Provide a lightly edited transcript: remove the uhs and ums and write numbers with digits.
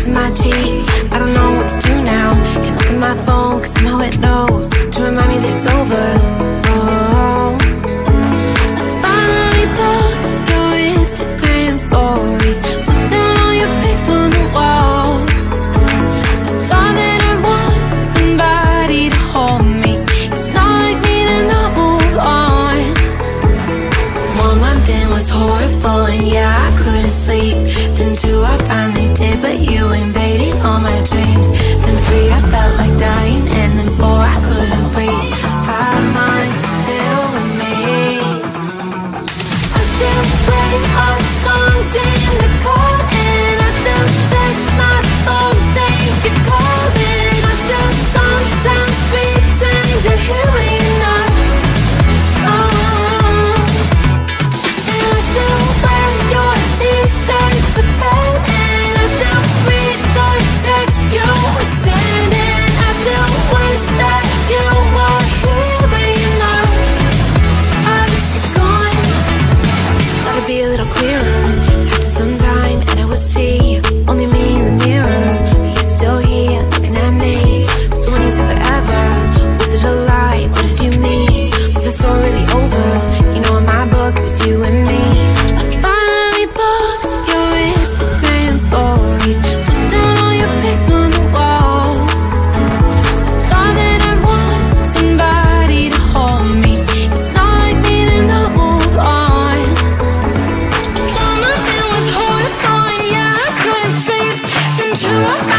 kissing my cheek. I don't know what to do now. Can't look at my phone, cause somehow it knows to remind me that it's over. Oh, I finally blocked your Instagram stories, took down all your pics from the walls. I thought that I want somebody to hold me. It's not like me to not move on. 1 month in was horrible and yeah, I couldn't sleep. Then 2 I finally did, but you invaded all my dreams. Then 3 I felt like dying, and then 4 I couldn't breathe. 5 months are still with me. I still play all the songs in the car, and I still check my phone, think you're calling. I still sometimes pretend you're here when you're not. And I still wear your t-shirt to bed, and I still read the text you would send, and I still wish that you were here when you're not. I wish you're gone. Thought it'd be a little clearer after some time, and I would see only me in the mirror, but you're still here looking at me. So when you said forever, was it a lie? What did you mean? Was the story really over? You know in my book it was you and me. I finally blocked your Instagram stories, took down all your pics from the walls. I thought that I'd want somebody to hold me. It's not like me to not move on. 1 month it was horrible and yeah, I couldn't sleep. Then 2 I